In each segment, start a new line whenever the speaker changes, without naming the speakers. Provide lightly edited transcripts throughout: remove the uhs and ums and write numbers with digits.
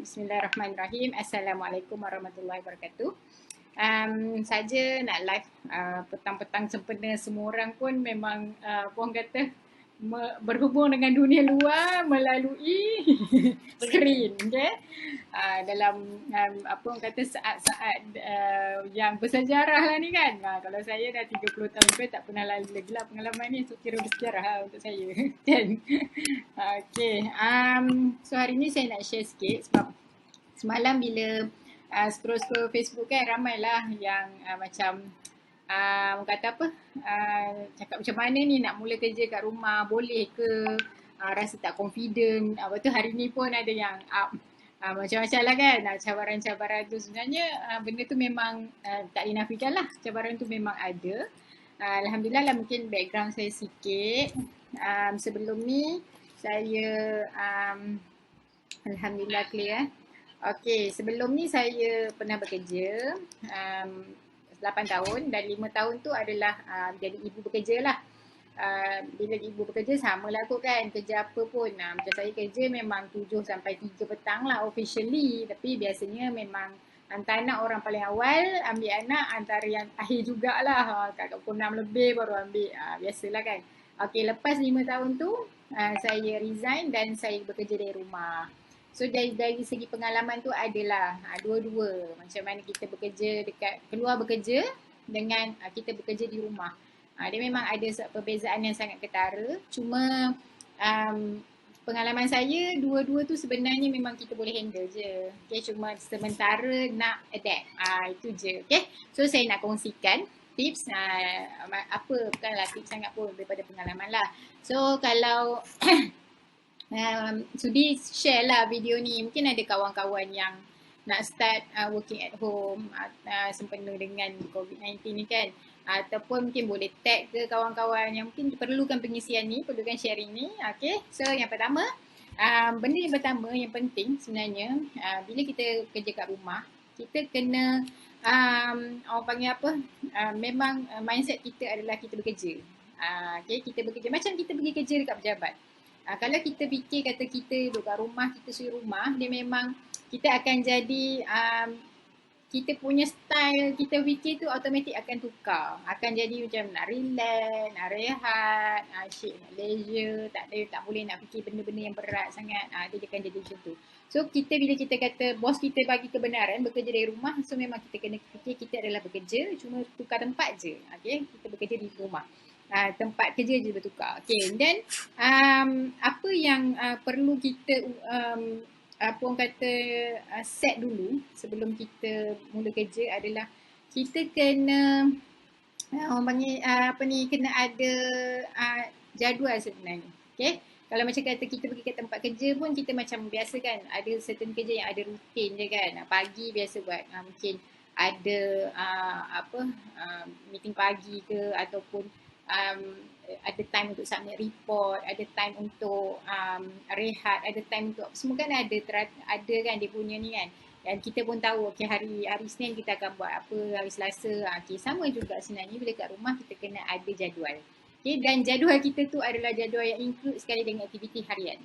Bismillahirrahmanirrahim. Assalamualaikum warahmatullahi wabarakatuh. Saja nak live petang-petang sempena semua orang pun memang orang kata berhubung dengan dunia luar melalui skrin, okay? Dalam apa orang kata saat-saat yang bersejarah lah ni kan. Kalau saya dah 30 tahun lebih tak pernah lagi lah pengalaman ni, so kira bersejarah lah untuk saya. Kan? Okay, so hari ni saya nak share sikit sebab semalam bila scroll-scroll Facebook kan ramailah yang macam kata apa, cakap macam mana ni nak mula kerja kat rumah, boleh ke, rasa tak confident. Lepas tu hari ni pun ada yang macam-macam lah kan, cabaran-cabaran tu sebenarnya benda tu memang tak dinafikan lah, cabaran tu memang ada. Alhamdulillah lah, mungkin background saya sikit. Sebelum ni saya Alhamdulillah clear. Okey, sebelum ni saya pernah bekerja 8 tahun dan 5 tahun tu adalah jadi ibu bekerja lah. Bila ibu bekerja sama lah kot kan, kerja apa pun. Macam saya kerja memang 7 sampai 3 petang lah officially, tapi biasanya memang hantar anak orang paling awal, ambil anak antara yang akhir jugalah. Kat pukul 6 lebih baru ambil, biasalah kan. Okey, lepas 5 tahun tu saya resign dan saya bekerja dari rumah. So dari segi pengalaman tu adalah dua-dua, macam mana kita bekerja keluar bekerja dengan kita bekerja di rumah. Dia memang ada perbezaan yang sangat ketara. Cuma pengalaman saya dua-dua tu sebenarnya memang kita boleh handle je. Okay, cuma sementara nak adapt. Itu je. Okay. So saya nak kongsikan tips, apa bukanlah tips sangat pun daripada pengalaman lah. So kalau sudi share lah video ni, mungkin ada kawan-kawan yang nak start working at home sempena dengan COVID-19 ni kan, ataupun mungkin boleh tag ke kawan-kawan yang mungkin perlukan pengisian ni, perlukan sharing ni. Okay, so yang pertama, benda yang pertama yang penting sebenarnya, bila kita kerja kat rumah, kita kena orang panggil apa, memang mindset kita adalah kita bekerja. Okay, kita bekerja macam kita pergi kerja dekat pejabat. Kalau kita fikir kata kita duduk kat rumah, kita suri rumah, dia memang kita akan jadi kita punya style kita fikir tu automatik akan tukar. Akan jadi macam nak relax, nak rehat, asyik nak leisure, tak boleh nak fikir benda-benda yang berat sangat. Dia akan jadi macam tu. So kita bila kita kata bos kita bagi kebenaran bekerja dari rumah, so memang kita kena fikir kita adalah bekerja, cuma tukar tempat je. Okay? Kita bekerja di rumah. Tempat kerja je bertukar. Okay, then apa yang perlu kita apa orang kata set dulu sebelum kita mula kerja adalah kita kena orang panggil apa ni, kena ada jadual sebenarnya. Okay, kalau macam kata kita pergi ke tempat kerja pun kita macam biasa kan, ada certain kerja yang ada rutin je kan. Pagi biasa buat mungkin ada meeting pagi ke, ataupun ada time untuk submit report, ada time untuk rehat, ada time untuk semua kan ada kan dia punya ni kan. Dan kita pun tahu okay, hari Isnin kita akan buat apa, hari Selasa. Okay, sama juga sebenarnya bila kat rumah kita kena ada jadual. Okay, dan jadual kita tu adalah jadual yang include sekali dengan aktiviti harian.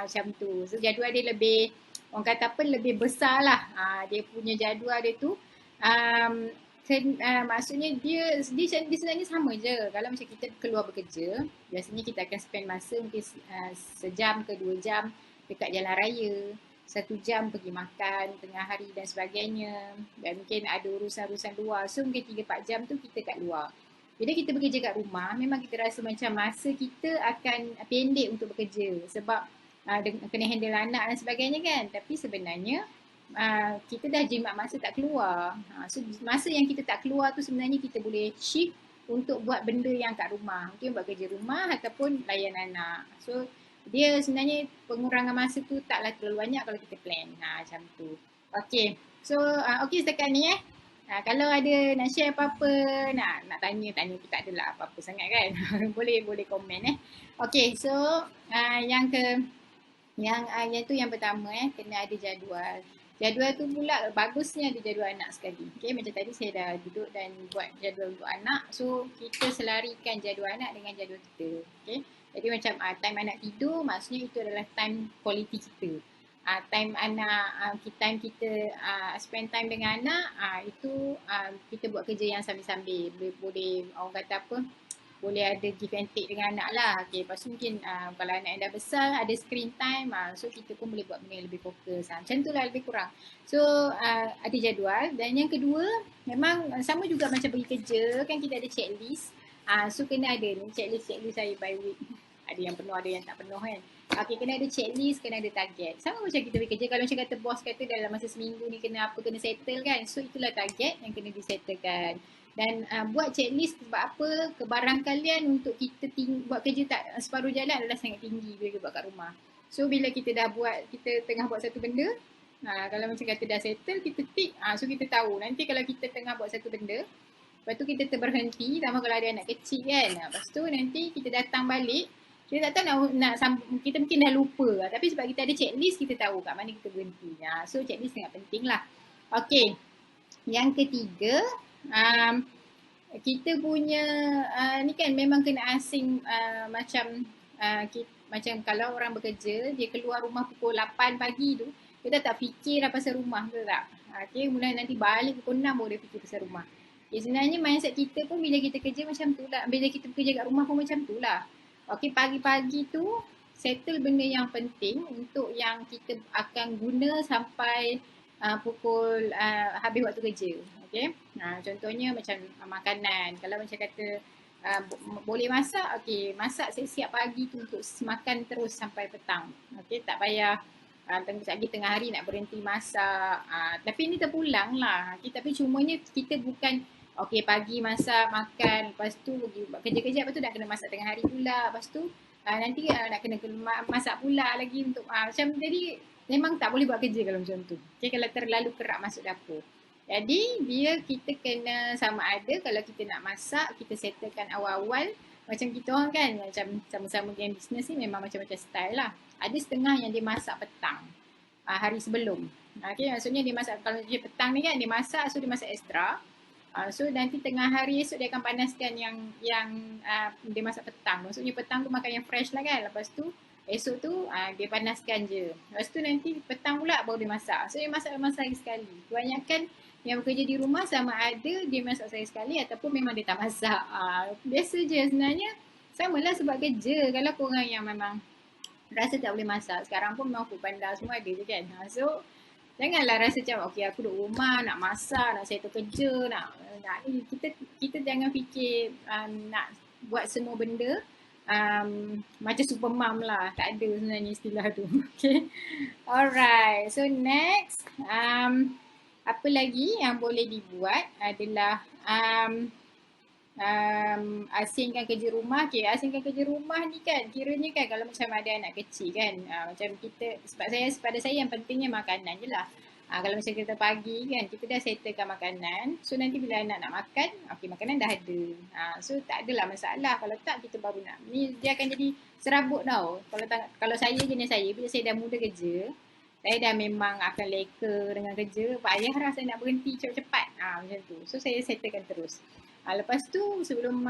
Macam tu. So jadual dia lebih, orang kata apa, lebih besar lah. Dia punya jadual dia tu maksudnya dia sebenarnya sama je. Kalau macam kita keluar bekerja, biasanya kita akan spend masa mungkin sejam ke 2 jam dekat jalan raya, 1 jam pergi makan tengah hari dan sebagainya, dan mungkin ada urusan-urusan luar, so mungkin 3-4 jam tu kita kat luar. Bila kita bekerja kat rumah, memang kita rasa macam masa kita akan pendek untuk bekerja sebab kena handle anak dan sebagainya kan. Tapi sebenarnya kita dah jimat masa tak keluar. So masa yang kita tak keluar tu sebenarnya kita boleh shift untuk buat benda yang kat rumah. Mungkin buat kerja rumah ataupun layan anak. So dia sebenarnya pengurangan masa tu taklah terlalu banyak kalau kita plan. Macam tu. Okay. So okay setakat ni kalau ada nak share apa-apa, nak tanya tu tak adalah apa-apa sangat kan. boleh komen Okay, so yang tu yang pertama kena ada jadual. Jadual tu pula bagusnya ada jadual anak sekali. Okay, macam tadi saya dah duduk dan buat jadual untuk anak. So kita selarikan jadual anak dengan jadual kita. Okay, jadi macam time anak tidur, maksudnya itu adalah time quality kita. time anak, time kita spend time dengan anak, itu kita buat kerja yang sambil-sambil. Boleh orang kata apa, boleh ada give and take dengan anak lah. Okay, lepas tu mungkin kalau anak yang dah besar ada screen time, so kita pun boleh buat benda yang lebih fokus. Macam tu lah lebih kurang. So ada jadual. Dan yang kedua, memang sama juga macam pergi kerja, kan kita ada checklist. So kena ada ni checklist saya by week. Ada yang penuh, ada yang tak penuh kan. Okay, kena ada checklist, kena ada target. Sama macam kita pergi kerja, kalau macam kata bos kata dalam masa seminggu ni kena apa, kena settle kan. So itulah target yang kena disettlekan. Dan buat checklist sebab apa, kebarangkalian untuk kita buat kerja tak separuh jalan adalah sangat tinggi bila kita buat kat rumah. So bila kita dah buat, kita tengah buat satu benda, kalau macam kata dah settle, kita tick, so kita tahu nanti kalau kita tengah buat satu benda, lepas tu kita terberhenti, sama kalau ada anak kecil kan, lepas tu nanti kita datang balik, kita tak tahu kita mungkin dah lupa, tapi sebab kita ada checklist, kita tahu kat mana kita berhenti. So checklist sangat penting lah. Okay, yang ketiga, kita punya ni kan memang kena asing, macam kalau orang bekerja, dia keluar rumah pukul 8 pagi tu, dia tak fikir dah pasal rumah tu tak. Okay, mulai nanti balik pukul 6 baru dia fikir pasal rumah. Sebenarnya mindset kita pun bila kita kerja macam tu lah, bila kita bekerja kat rumah pun macam tu lah. Okay, pagi-pagi tu settle benda yang penting untuk yang kita akan guna sampai pukul habis waktu kerja. Okay, contohnya macam makanan. Kalau macam kata boleh masak, okay, masak siap-siap pagi tu untuk makan terus sampai petang. Okay, tak payah tengah hari nak berhenti masak. Tapi ni terpulang lah. Okay, tapi cumanya kita bukan okay, pagi masak, makan, lepas tu pergi buat kerja-kerja, lepas tu nak kena masak tengah hari pula, lepas tu nanti nak kena masak pula lagi untuk macam, jadi memang tak boleh buat kerja kalau macam tu. Okay, kalau terlalu kerap masuk dapur. Jadi dia kita kena sama ada kalau kita nak masak, kita settlekan awal-awal. Macam kita orang kan, macam sama-sama game business ni memang macam-macam style lah. Ada setengah yang dia masak petang, hari sebelum. Okay, maksudnya dia masak, kalau dia petang ni kan, dia masak, so dia masak extra. So nanti tengah hari esok dia akan panaskan yang dia masak petang. Maksudnya petang tu makan yang fresh lah kan. Lepas tu esok tu dia panaskan je. Lepas tu nanti petang pula baru dia masak. So dia masak sehari sekali. Kebanyakan yang bekerja di rumah sama ada dia masak sehari sekali ataupun memang dia tak masak. Biasa je sebenarnya. Sama lah sebab kerja. Kalau korang yang memang rasa tak boleh masak, sekarang pun memang foodpanda semua ada je kan. So janganlah rasa macam okay, aku duduk rumah nak masak, nak settle kerja, nak ni. Kita jangan fikir nak buat semua benda macam super mom lah. Tak ada sebenarnya istilah tu. Okay. Alright. So next, apa lagi yang boleh dibuat adalah asingkan kerja rumah. Okay, asingkan kerja rumah ni kan kiranya kan kalau macam ada anak kecil kan, macam kita, pada saya yang pentingnya makanan je lah. Kalau macam kita pagi kan, kita dah settlekan makanan, so nanti bila anak nak makan, okay, makanan dah ada. So tak adalah masalah. Kalau tak, kita baru nak, ni dia akan jadi serabut tau. Kalau saya jenis saya, bila saya dah mula kerja, saya dah memang akan leka dengan kerja, payah lah saya nak berhenti cepat-cepat. Macam tu. So saya settlekan terus. Lepas tu sebelum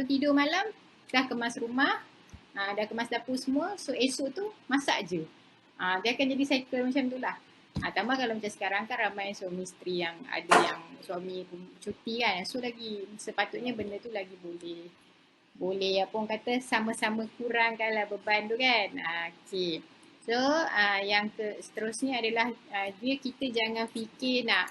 tidur malam, dah kemas rumah, dah kemas dapur semua, so esok tu masak je. Dia akan jadi cycle macam tu lah. Tambah kalau macam sekarang kan ramai suami isteri yang ada yang suami cuti kan, so lagi sepatutnya benda tu lagi boleh apa orang kata sama-sama kurangkanlah beban tu kan. Okay. So yang seterusnya adalah kita jangan fikir nak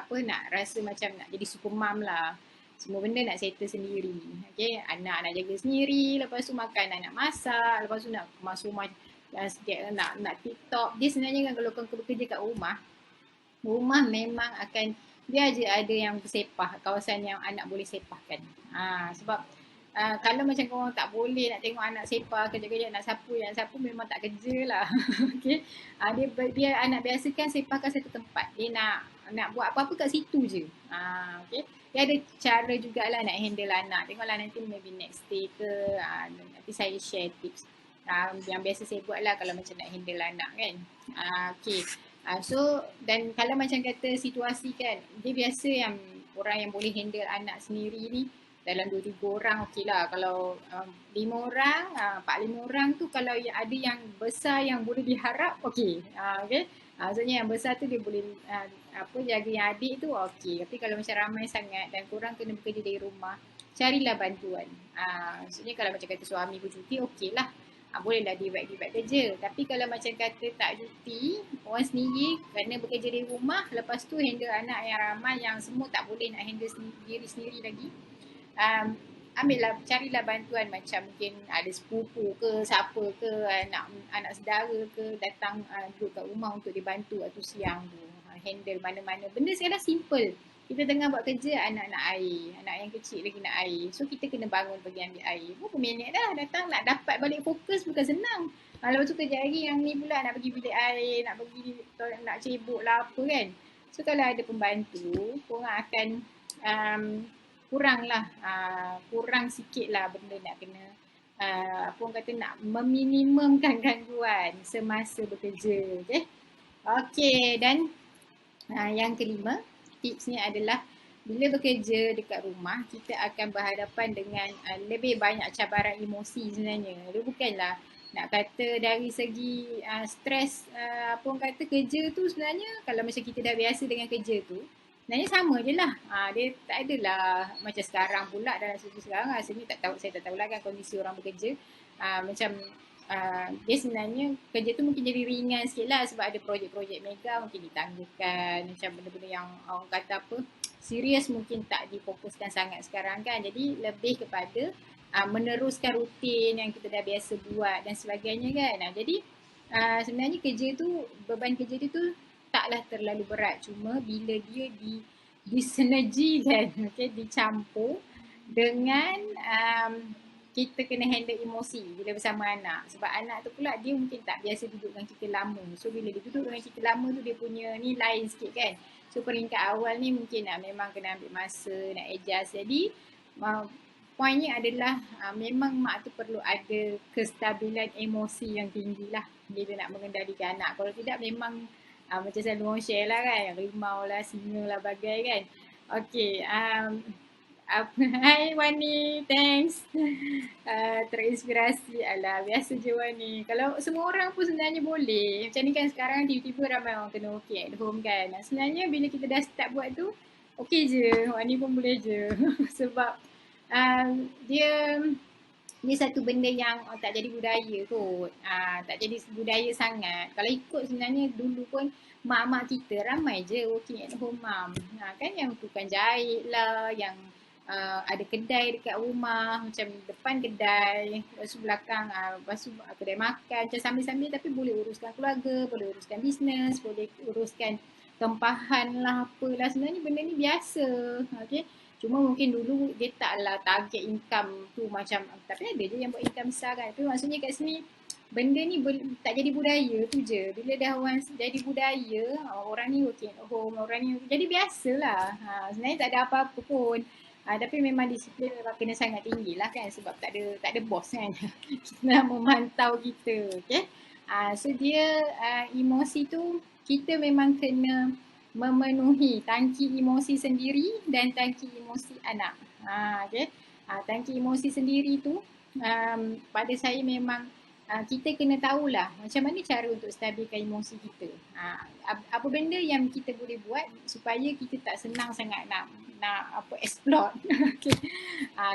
nak rasa macam nak jadi super mom lah. Semua benda nak settle sendiri. Okay, anak nak jaga sendiri, lepas tu makan nak masak, lepas tu nak kemas rumah, nak TikTok. Dia sebenarnya kan kalau kau bekerja kat rumah memang akan dia je ada yang bersepah, kawasan yang anak boleh sepahkan. Sebab kalau macam korang tak boleh nak tengok anak sepah, kerja-kerja nak sapu, yang sapu memang tak kerja lah. Okay. Dia anak biasa kan sepahkan satu tempat. Dia nak buat apa-apa kat situ je. Okay. Dia ada cara jugalah nak handle anak. Tengoklah nanti maybe next day ke, nanti saya share tips. Yang biasa saya buat lah kalau macam nak handle anak kan. Okay. So dan kalau macam kata situasi kan, dia biasa yang orang yang boleh handle anak sendiri ni dalam 2-3 orang okey lah. Kalau 5 orang, 4-5 orang tu kalau ada yang besar yang boleh diharap, okey. Okey. Maksudnya yang besar tu dia boleh jaga yang adik tu okey. Tapi kalau macam ramai sangat dan korang kena bekerja dari rumah, carilah bantuan. Maksudnya kalau macam kata suami bercuti, okey lah. Bolehlah divide kerja. Tapi kalau macam kata tak cuti, orang sendiri kena bekerja dari rumah, lepas tu handle anak yang ramai yang semua tak boleh nak handle diri sendiri lagi. Carilah bantuan macam mungkin ada sepupu ke, siapa ke, anak saudara ke datang duduk kat rumah untuk dibantu waktu siang tu. Handle mana-mana. Benda sekarang simple. Kita tengah buat kerja, anak nak air. Anak yang kecil lagi nak air. So kita kena bangun pergi ambil air. Berapa minit dah datang, nak dapat balik fokus bukan senang. Lepas tu kejap lagi yang ni pula nak pergi bilik air, nak pergi nak cebok lah apa kan. So kalau ada pembantu, korang akan kurang sikit lah benda nak kena nak meminimumkan gangguan semasa bekerja. Okay, dan yang kelima, tipsnya adalah bila bekerja dekat rumah, kita akan berhadapan dengan lebih banyak cabaran emosi sebenarnya. Dia bukanlah nak kata dari segi stres, kerja tu sebenarnya kalau macam kita dah biasa dengan kerja tu, sebenarnya sama je lah. Dia tak adalah macam sekarang pula dalam situasi sekarang, rasanya saya tak tahu lah kan kondisi orang bekerja. Dia sebenarnya kerja tu mungkin jadi ringan sikit lah sebab ada projek-projek mega mungkin ditangguhkan, macam benda-benda yang orang kata serius mungkin tak difokuskan sangat sekarang kan. Jadi lebih kepada meneruskan rutin yang kita dah biasa buat dan sebagainya kan. Jadi sebenarnya beban kerja dia tu taklah terlalu berat, cuma bila dia disinergikan, dicampur dengan kita kena handle emosi bila bersama anak. Sebab anak tu pula dia mungkin tak biasa duduk dengan kita lama. So bila dia duduk dengan kita lama tu dia punya ni lain sikit kan. So peringkat awal ni mungkin memang kena ambil masa nak adjust. Jadi poinnya adalah memang mak tu perlu ada kestabilan emosi yang tinggi lah bila nak mengendalikan anak. Kalau tidak memang macam selalu orang share lah kan, rimau lah, singa lah bagai kan. Okay, hai Wani, thanks. Terinspirasi. Alah, biasa je Wani. Kalau semua orang pun sebenarnya boleh. Macam ni kan sekarang tiba-tiba ramai orang kena working at home kan. Sebenarnya bila kita dah start buat tu, okey je. Wani pun boleh je. Sebab dia satu benda yang tak jadi budaya kot. Tak jadi budaya sangat. Kalau ikut sebenarnya dulu pun mak-mak kita ramai je working at home mom. Kan yang tukang jahit lah, yang ada kedai dekat rumah, macam depan kedai, lepas tu belakang, lepas tu kedai makan, macam sambil-sambil tapi boleh uruskan keluarga, boleh uruskan bisnes, boleh uruskan tempahan lah, apalah. Sebenarnya benda ni biasa, okay? Cuma mungkin dulu dia taklah target income tu macam, tapi ada je yang buat income besar kan. Tapi maksudnya kat sini, benda ni tak jadi budaya tu je. Bila dah orang jadi budaya, orang ni working at home, orang ni jadi biasalah. Sebenarnya tak ada apa-apa pun. Tapi memang disiplin memang kena sangat tinggi lah kan, sebab tak ada bos kan. Kita nak memantau kita, okay. So dia emosi tu kita memang kena memenuhi tangki emosi sendiri dan tangki emosi anak. Okay. Tangki emosi sendiri tu pada saya memang kita kena tahulah macam mana cara untuk stabilkan emosi kita. Apa benda yang kita boleh buat supaya kita tak senang sangat nak explode. Okay.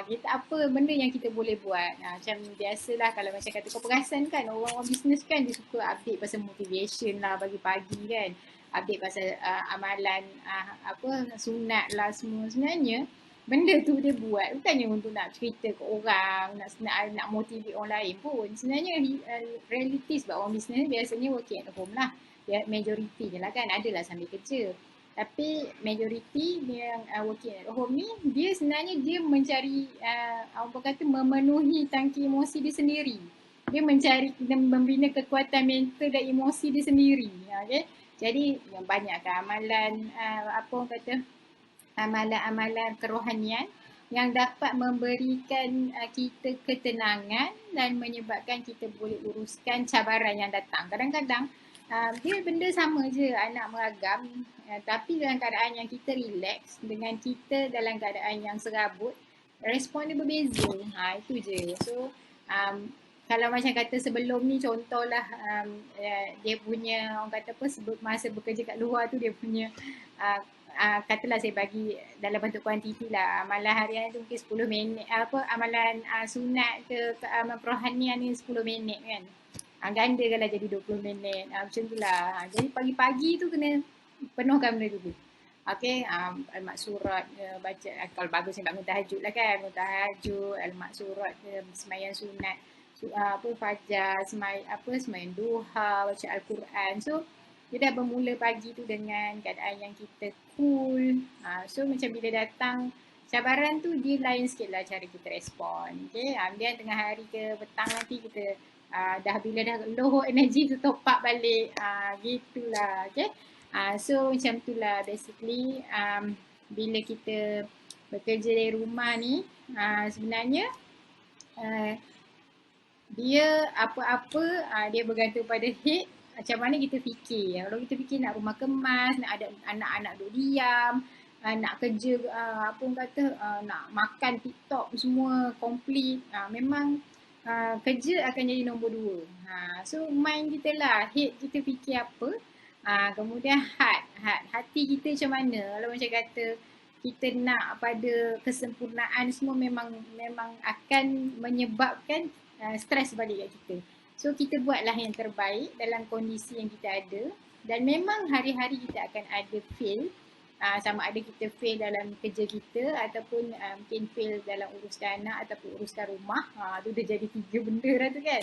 Kita apa benda yang kita boleh buat. Macam biasalah kalau macam kata kau perasan kan, orang-orang bisnes kan dia suka update pasal motivation lah pagi-pagi kan. Update pasal amalan sunat lah semua. Sebenarnya benda tu dia buat bukannya untuk nak cerita ke orang, nak motivate orang lain pun. Sebenarnya reality sebab orang bisnes biasanya working at home lah. Majority je lah kan, adalah sambil kerja. Tapi majority yang working at home ni, dia sebenarnya dia mencari, memenuhi tangki emosi dia sendiri. Dia mencari, membina kekuatan mental dan emosi dia sendiri. Okay? Jadi banyakkan amalan, amalan-amalan kerohanian yang dapat memberikan kita ketenangan dan menyebabkan kita boleh uruskan cabaran yang datang. Kadang-kadang dia benda sama je, anak meragam, tapi dalam keadaan yang kita relax, dengan kita dalam keadaan yang serabut, respon dia berbeza. Itu je. So kalau macam kata sebelum ni contohlah dia punya orang kata apa masa bekerja kat luar tu dia punya katalah saya bagi dalam bentuk kuantiti lah, amalan harian tu mungkin 10 minit amalan sunat ke amalan perrohanian ni 10 minit kan. Gandakanlah jadi 20 minit. Macam tu lah. Jadi pagi-pagi tu kena penuhkan benda tu. Okay, almat surat baca, kalau bagus ni bangun tahajud lah kan, bangun tahajud, almat surat sembahyang sunat, fajar, sembahyang duha, baca Al-Quran. So dia dah bermula pagi tu dengan keadaan yang kita cool. So macam bila datang cabaran tu dia lain sikit lah cara kita respon. Okay, kemudian tengah hari ke petang nanti kita dah bila dah low energy tu top up balik. Gitulah. Okay. So macam tu lah basically bila kita bekerja dari rumah ni sebenarnya dia apa-apa dia bergantung pada head macam mana kita fikir. Kalau kita fikir nak rumah kemas, nak ada anak-anak duduk diam, nak kerja apa orang kata nak makan TikTok semua complete, memang kerja akan jadi nombor 2. So mind kita lah, head kita fikir apa, kemudian hati kita macam mana. Kalau macam kata kita nak pada kesempurnaan semua memang akan menyebabkan stres balik kat kita. So kita buatlah yang terbaik dalam kondisi yang kita ada, dan memang hari-hari kita akan ada fail, sama ada kita fail dalam kerja kita ataupun mungkin fail dalam uruskan anak ataupun uruskan rumah. Tu dah jadi 3 benda dah tu kan.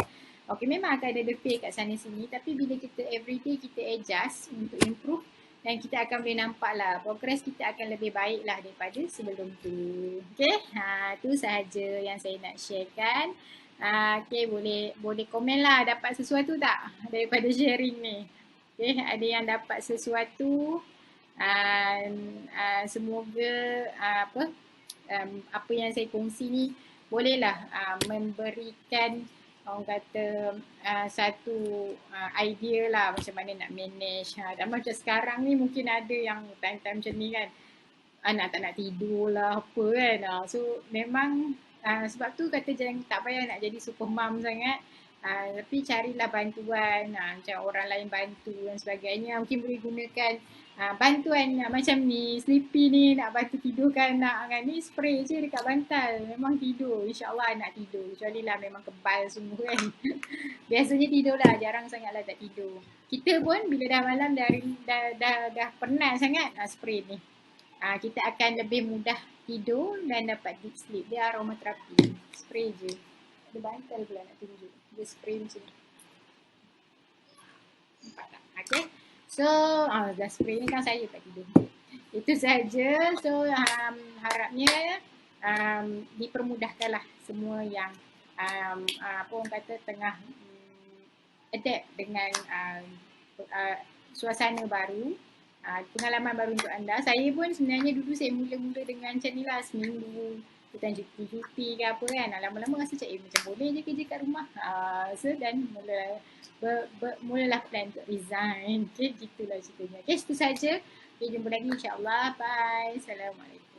Okay, memang akan ada fail kat sana sini, tapi bila kita everyday kita adjust untuk improve, dan kita akan boleh nampak lah progress kita akan lebih baik lah daripada sebelum tu. Okay, tu sahaja yang saya nak sharekan. Okay, boleh komen lah dapat sesuatu tak daripada sharing ni. Okay, ada yang dapat sesuatu, semoga apa yang saya kongsi ni bolehlah memberikan orang kata satu idea lah macam mana nak manage. Dan macam sekarang ni mungkin ada yang time-time macam ni kan, anak tak nak tidur lah apa kan. So memang sebab tu kata jangan, tak payah nak jadi super mom sangat, tapi carilah bantuan, macam orang lain bantu dan sebagainya. Mungkin boleh gunakan bantuan macam ni, Sleepy ni nak bantu tidurkan anak kan, ni spray je dekat bantal, memang tidur, insyaAllah anak tidur, kecuali lah memang kebal semua kan. Biasanya tidur lah, jarang sangat lah tak tidur. Kita pun bila dah malam dah penat sangat, spray ni kita akan lebih mudah tidur dan dapat deep sleep. Dia aromaterapi, spray je. Ada bantal pula nak tunjuk, dia spray macam ni. Nampak tak? Okay. So, dah spray ni kan saya tak tidur. Itu saja. So, harapnya dipermudahkanlah semua yang apa orang kata tengah adapt dengan suasana baru, pengalaman baru untuk anda. Saya pun sebenarnya dulu saya mula-mula dengan macam ni lah, seminggu kita cuti ke apa kan. Lama-lama rasa macam boleh je kerja kat rumah. So dan mulalah plan untuk resign. Okay, gitulah ceritanya. Okay, itu saja. Okay, jumpa lagi insyaAllah. Bye. Assalamualaikum.